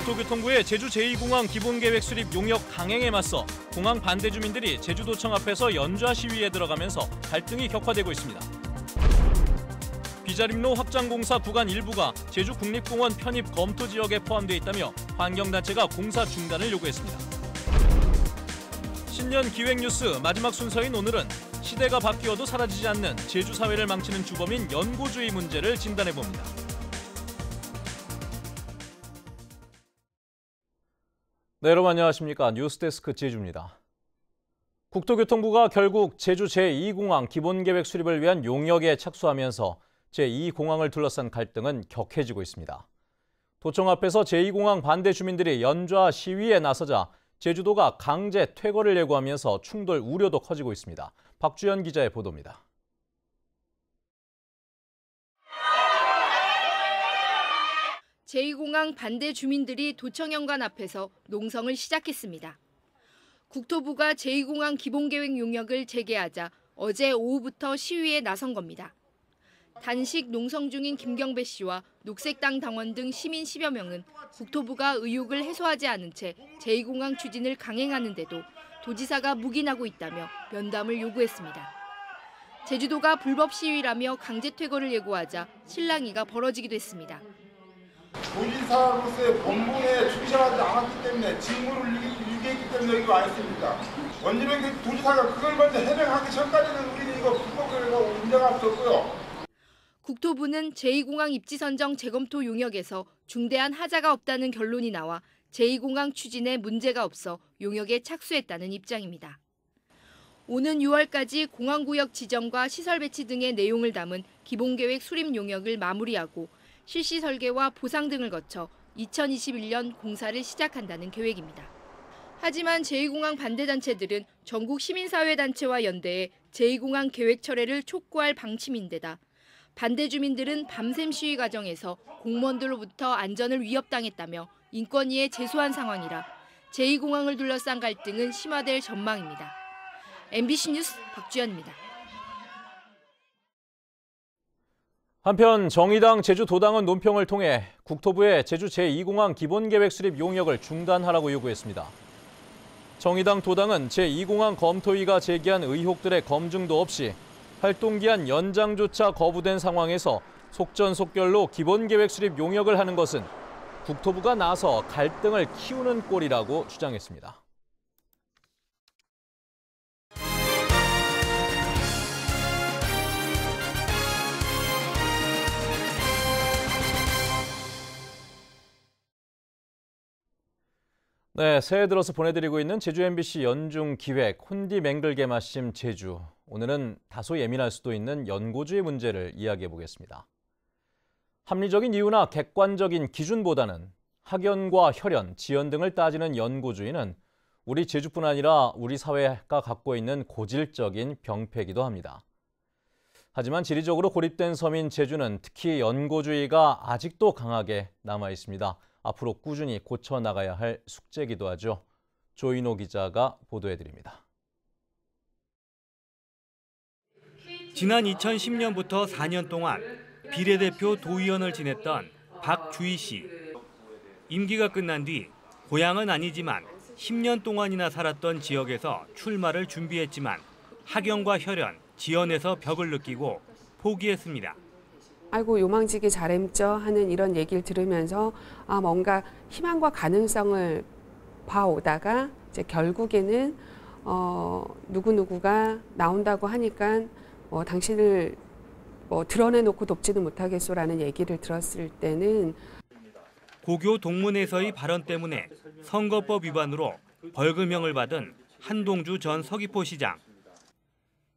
국토교통부의 제주 제2공항 기본계획 수립 용역 강행에 맞서 공항 반대 주민들이 제주도청 앞에서 연좌 시위에 들어가면서 갈등이 격화되고 있습니다. 비자림로 확장공사 구간 일부가 제주국립공원 편입 검토 지역에 포함되어 있다며 환경단체가 공사 중단을 요구했습니다. 신년 기획뉴스 마지막 순서인 오늘은 시대가 바뀌어도 사라지지 않는 제주 사회를 망치는 주범인 연고주의 문제를 진단해봅니다. 네, 여러분 안녕하십니까. 뉴스데스크 제주입니다. 국토교통부가 결국 제주 제2공항 기본계획 수립을 위한 용역에 착수하면서 제2공항을 둘러싼 갈등은 격해지고 있습니다. 도청 앞에서 제2공항 반대 주민들이 연좌 시위에 나서자 제주도가 강제 퇴거를 예고하면서 충돌 우려도 커지고 있습니다. 박주연 기자의 보도입니다. 제2공항 반대 주민들이 도청현관 앞에서 농성을 시작했습니다. 국토부가 제2공항 기본계획 용역을 재개하자 어제 오후부터 시위에 나선 겁니다. 단식 농성 중인 김경배 씨와 녹색당 당원 등 시민 10여 명은 국토부가 의혹을 해소하지 않은 채 제2공항 추진을 강행하는데도 도지사가 묵인하고 있다며 면담을 요구했습니다. 제주도가 불법 시위라며 강제 퇴거를 예고하자 실랑이가 벌어지기도 했습니다. 도지사로서의 본분에 충실하지 않았기 때문에 직무를 유기했기 때문에 여기 와 있습니다. 원주민 도지사가 그걸 먼저 해명하기 전까지는 우리는 이거 불법이라고 인정할 수 없고요. 국토부는 제2공항 입지 선정 재검토 용역에서 중대한 하자가 없다는 결론이 나와 제2공항 추진에 문제가 없어 용역에 착수했다는 입장입니다. 오는 6월까지 공항구역 지정과 시설 배치 등의 내용을 담은 기본계획 수립 용역을 마무리하고 실시 설계와 보상 등을 거쳐 2021년 공사를 시작한다는 계획입니다. 하지만 제2공항 반대단체들은 전국 시민사회단체와 연대해 제2공항 계획 철회를 촉구할 방침인데다 반대 주민들은 밤샘 시위 과정에서 공무원들로부터 안전을 위협당했다며 인권위에 제소한 상황이라 제2공항을 둘러싼 갈등은 심화될 전망입니다. MBC 뉴스 박주연입니다. 한편 정의당 제주도당은 논평을 통해 국토부에 제주 제2공항 기본계획 수립 용역을 중단하라고 요구했습니다. 정의당 도당은 제2공항 검토위가 제기한 의혹들의 검증도 없이 활동기한 연장조차 거부된 상황에서 속전속결로 기본계획 수립 용역을 하는 것은 국토부가 나서 갈등을 키우는 꼴이라고 주장했습니다. 네, 새해 들어서 보내드리고 있는 제주 MBC 연중 기획 혼디 맹글게 마심 제주. 오늘은 다소 예민할 수도 있는 연고주의 문제를 이야기해 보겠습니다. 합리적인 이유나 객관적인 기준보다는 학연과 혈연, 지연 등을 따지는 연고주의는 우리 제주뿐 아니라 우리 사회가 갖고 있는 고질적인 병폐이기도 합니다. 하지만 지리적으로 고립된 섬인 제주는 특히 연고주의가 아직도 강하게 남아 있습니다. 앞으로 꾸준히 고쳐나가야 할 숙제이기도 하죠. 조인호 기자가 보도해드립니다. 지난 2010년부터 4년 동안 비례대표 도의원을 지냈던 박주희 씨. 임기가 끝난 뒤 고향은 아니지만 10년 동안이나 살았던 지역에서 출마를 준비했지만 학연과 혈연, 지연에서 벽을 느끼고 포기했습니다. 아이고 요망지게 잘했죠 하는 이런 얘기를 들으면서 뭔가 희망과 가능성을 봐오다가 이제 결국에는 누구누구가 나온다고 하니까 당신을 드러내놓고 돕지는 못하겠소라는 얘기를 들었을 때는 고교 동문회에서의 발언 때문에 선거법 위반으로 벌금형을 받은 한동주 전 서귀포시장.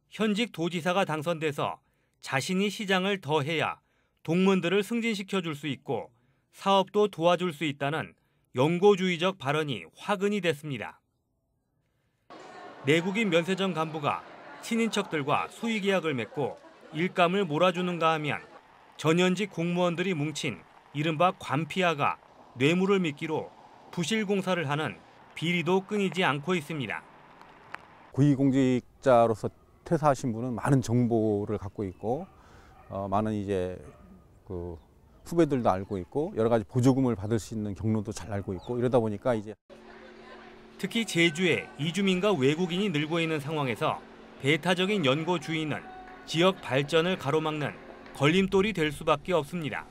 현직 도지사가 당선돼서 자신이 시장을 더 해야 동문들을 승진시켜줄 수 있고 사업도 도와줄 수 있다는 연고주의적 발언이 화근이 됐습니다. 내국인 면세점 간부가 친인척들과 수의계약을 맺고 일감을 몰아주는가 하면 전현직 공무원들이 뭉친 이른바 관피아가 뇌물을 미끼로 부실공사를 하는 비리도 끊이지 않고 있습니다. 고위공직자로서 퇴사하신 분은 많은 정보를 갖고 있고 많은 이제 후배들도 알고 있고 여러 가지 보조금을 받을 수 있는 경로도 잘 알고 있고 이러다 보니까 이제 특히 제주에 이주민과 외국인이 늘고 있는 상황에서 배타적인 연고 주의는 지역 발전을 가로막는 걸림돌이 될 수밖에 없습니다.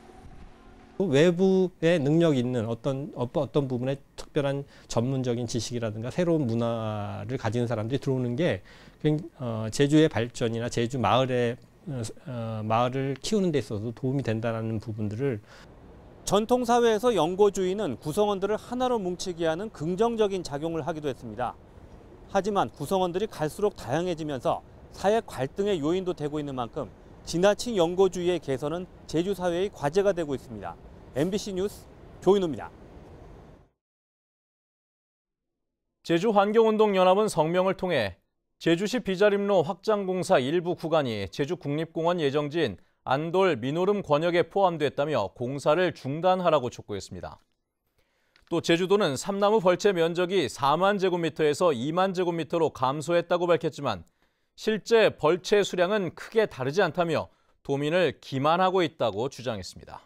외부의 능력 있는 어떤 부분에 특별한 전문적인 지식이라든가 새로운 문화를 가진 사람들이 들어오는 게 제주의 발전이나 제주 마을을 키우는 데 있어서 도움이 된다는 부분들을 전통사회에서 연고주의는 구성원들을 하나로 뭉치게 하는 긍정적인 작용을 하기도 했습니다. 하지만 구성원들이 갈수록 다양해지면서 사회 갈등의 요인도 되고 있는 만큼 지나친 연고주의의 개선은 제주 사회의 과제가 되고 있습니다. MBC 뉴스 조인호입니다. 제주환경운동연합은 성명을 통해 제주시 비자림로 확장공사 일부 구간이 제주국립공원 예정지인 안돌 민오름 권역에 포함됐다며 공사를 중단하라고 촉구했습니다. 또 제주도는 삼나무 벌채 면적이 4만 제곱미터에서 2만 제곱미터로 감소했다고 밝혔지만 실제 벌채 수량은 크게 다르지 않다며 도민을 기만하고 있다고 주장했습니다.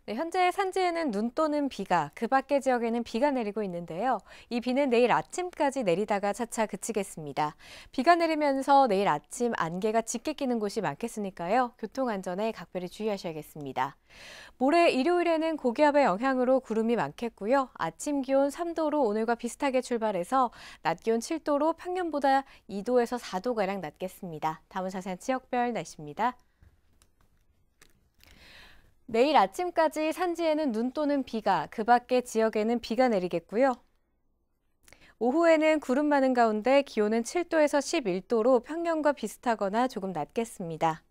네, 현재 산지에는 눈 또는 비가, 그 밖의 지역에는 비가 내리고 있는데요. 이 비는 내일 아침까지 내리다가 차차 그치겠습니다. 비가 내리면서 내일 아침 안개가 짙게 끼는 곳이 많겠으니까요. 교통안전에 각별히 주의하셔야겠습니다. 모레 일요일에는 고기압의 영향으로 구름이 많겠고요. 아침 기온 3도로 오늘과 비슷하게 출발해서 낮 기온 7도로 평년보다 2도에서 4도가량 낮겠습니다. 다음은 자세한 지역별 날씨입니다. 내일 아침까지 산지에는 눈 또는 비가, 그 밖의 지역에는 비가 내리겠고요. 오후에는 구름 많은 가운데 기온은 7도에서 11도로 평년과 비슷하거나 조금 낮겠습니다.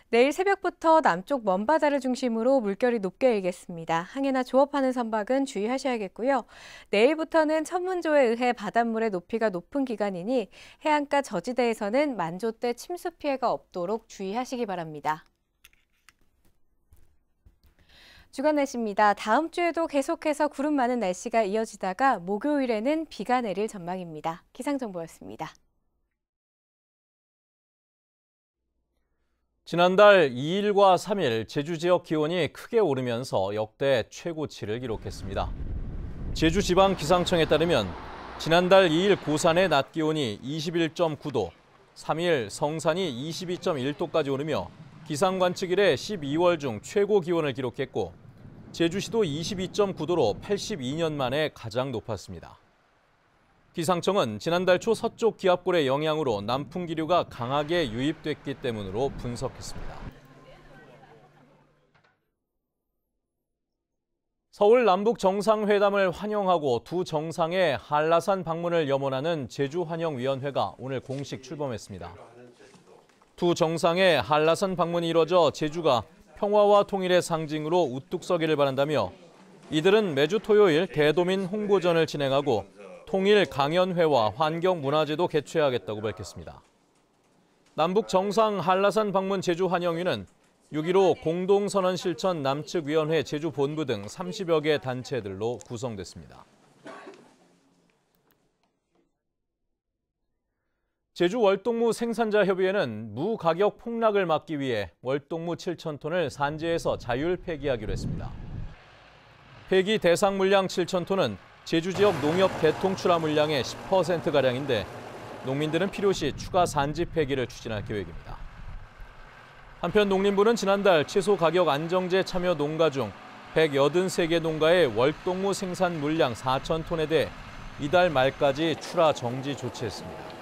내일 새벽부터 남쪽 먼바다를 중심으로 물결이 높게 일겠습니다. 항해나 조업하는 선박은 주의하셔야겠고요. 내일부터는 천문조에 의해 바닷물의 높이가 높은 기간이니 해안가 저지대에서는 만조 때 침수 피해가 없도록 주의하시기 바랍니다. 주간 날씨입니다. 다음 주에도 계속해서 구름 많은 날씨가 이어지다가 목요일에는 비가 내릴 전망입니다. 기상정보였습니다. 지난달 2일과 3일 제주 지역 기온이 크게 오르면서 역대 최고치를 기록했습니다. 제주지방기상청에 따르면 지난달 2일 고산의 낮 기온이 21.9도, 3일 성산이 22.1도까지 오르며 기상관측 이래 12월 중 최고 기온을 기록했고 제주시도 22.9도로 82년 만에 가장 높았습니다. 기상청은 지난달 초 서쪽 기압골의 영향으로 남풍 기류가 강하게 유입됐기 때문으로 분석했습니다. 서울 남북 정상회담을 환영하고 두 정상의 한라산 방문을 염원하는 제주환영위원회가 오늘 공식 출범했습니다. 두 정상의 한라산 방문이 이뤄져 제주가 평화와 통일의 상징으로 우뚝 서기를 바란다며 이들은 매주 토요일 대도민 홍보전을 진행하고 통일 강연회와 환경문화제도 개최하겠다고 밝혔습니다. 남북 정상 한라산 방문 제주환영위는 6.15 공동선언 실천 남측위원회 제주본부 등 30여 개 단체들로 구성됐습니다. 제주 월동무 생산자협의회는 무 가격 폭락을 막기 위해 월동무 7,000톤을 산지에서 자율 폐기하기로 했습니다. 폐기 대상 물량 7,000톤은 제주 지역 농협 개통 출하 물량의 10%가량인데 농민들은 필요시 추가 산지 폐기를 추진할 계획입니다. 한편 농림부는 지난달 채소 가격 안정제 참여 농가 중 183개 농가의 월동무 생산 물량 4,000톤에 대해 이달 말까지 출하 정지 조치했습니다.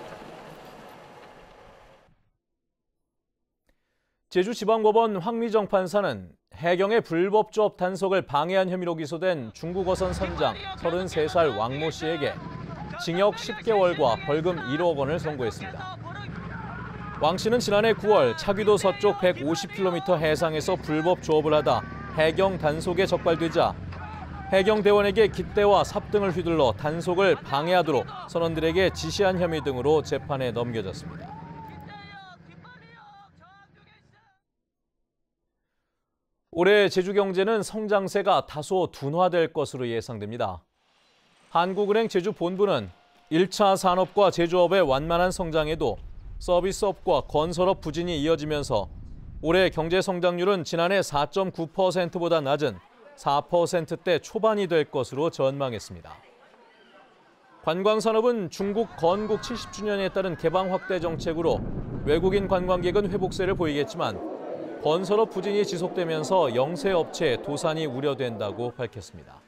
제주지방법원 황미정 판사는 해경의 불법 조업 단속을 방해한 혐의로 기소된 중국 어선 선장 33살 왕모 씨에게 징역 10개월과 벌금 1억 원을 선고했습니다. 왕 씨는 지난해 9월 차귀도 서쪽 150km 해상에서 불법 조업을 하다 해경 단속에 적발되자 해경대원에게 깃대와 삽등을 휘둘러 단속을 방해하도록 선원들에게 지시한 혐의 등으로 재판에 넘겨졌습니다. 올해 제주 경제는 성장세가 다소 둔화될 것으로 예상됩니다. 한국은행 제주 본부는 1차 산업과 제조업의 완만한 성장에도 서비스업과 건설업 부진이 이어지면서 올해 경제 성장률은 지난해 4.9%보다 낮은 4%대 초반이 될 것으로 전망했습니다. 관광산업은 중국 건국 70주년에 따른 개방 확대 정책으로 외국인 관광객은 회복세를 보이겠지만 건설업 부진이 지속되면서 영세업체의 도산이 우려된다고 밝혔습니다.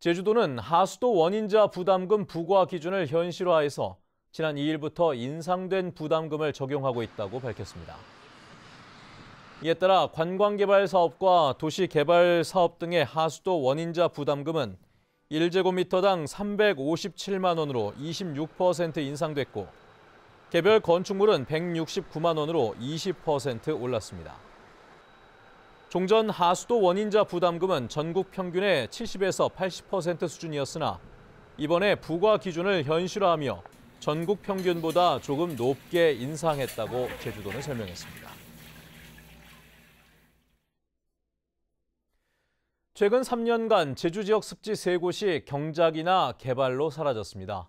제주도는 하수도 원인자 부담금 부과 기준을 현실화해서 지난 2일부터 인상된 부담금을 적용하고 있다고 밝혔습니다. 이에 따라 관광개발사업과 도시개발사업 등의 하수도 원인자 부담금은 1제곱미터당 357만 원으로 26% 인상됐고 개별 건축물은 169만 원으로 20% 올랐습니다. 종전 하수도 원인자 부담금은 전국 평균의 70에서 80% 수준이었으나 이번에 부과 기준을 현실화하며 전국 평균보다 조금 높게 인상했다고 제주도는 설명했습니다. 최근 3년간 제주 지역 습지 3곳이 경작이나 개발로 사라졌습니다.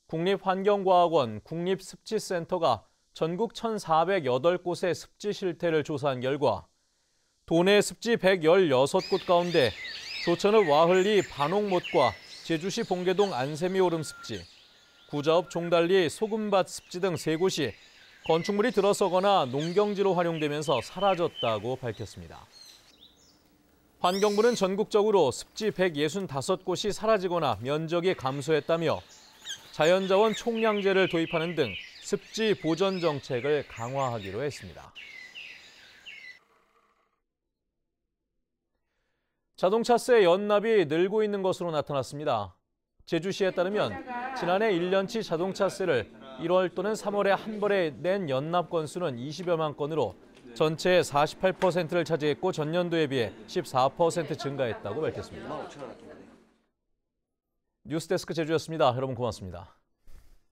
국립환경과학원 국립습지센터가 전국 1,408곳의 습지 실태를 조사한 결과 도내 습지 116곳 가운데 조천읍 와흘리 반옥못과 제주시 봉계동 안세미 오름 습지, 구자읍 종달리 소금밭 습지 등 3곳이 건축물이 들어서거나 농경지로 활용되면서 사라졌다고 밝혔습니다. 환경부는 전국적으로 습지 165곳이 사라지거나 면적이 감소했다며 자연자원 총량제를 도입하는 등 습지 보전 정책을 강화하기로 했습니다. 자동차세 연납이 늘고 있는 것으로 나타났습니다. 제주시에 따르면 지난해 1년치 자동차세를 1월 또는 3월에 한 번에 낸 연납 건수는 20여만 건으로 전체의 48%를 차지했고 전년도에 비해 14% 증가했다고 밝혔습니다. 뉴스데스크 제주였습니다. 여러분 고맙습니다.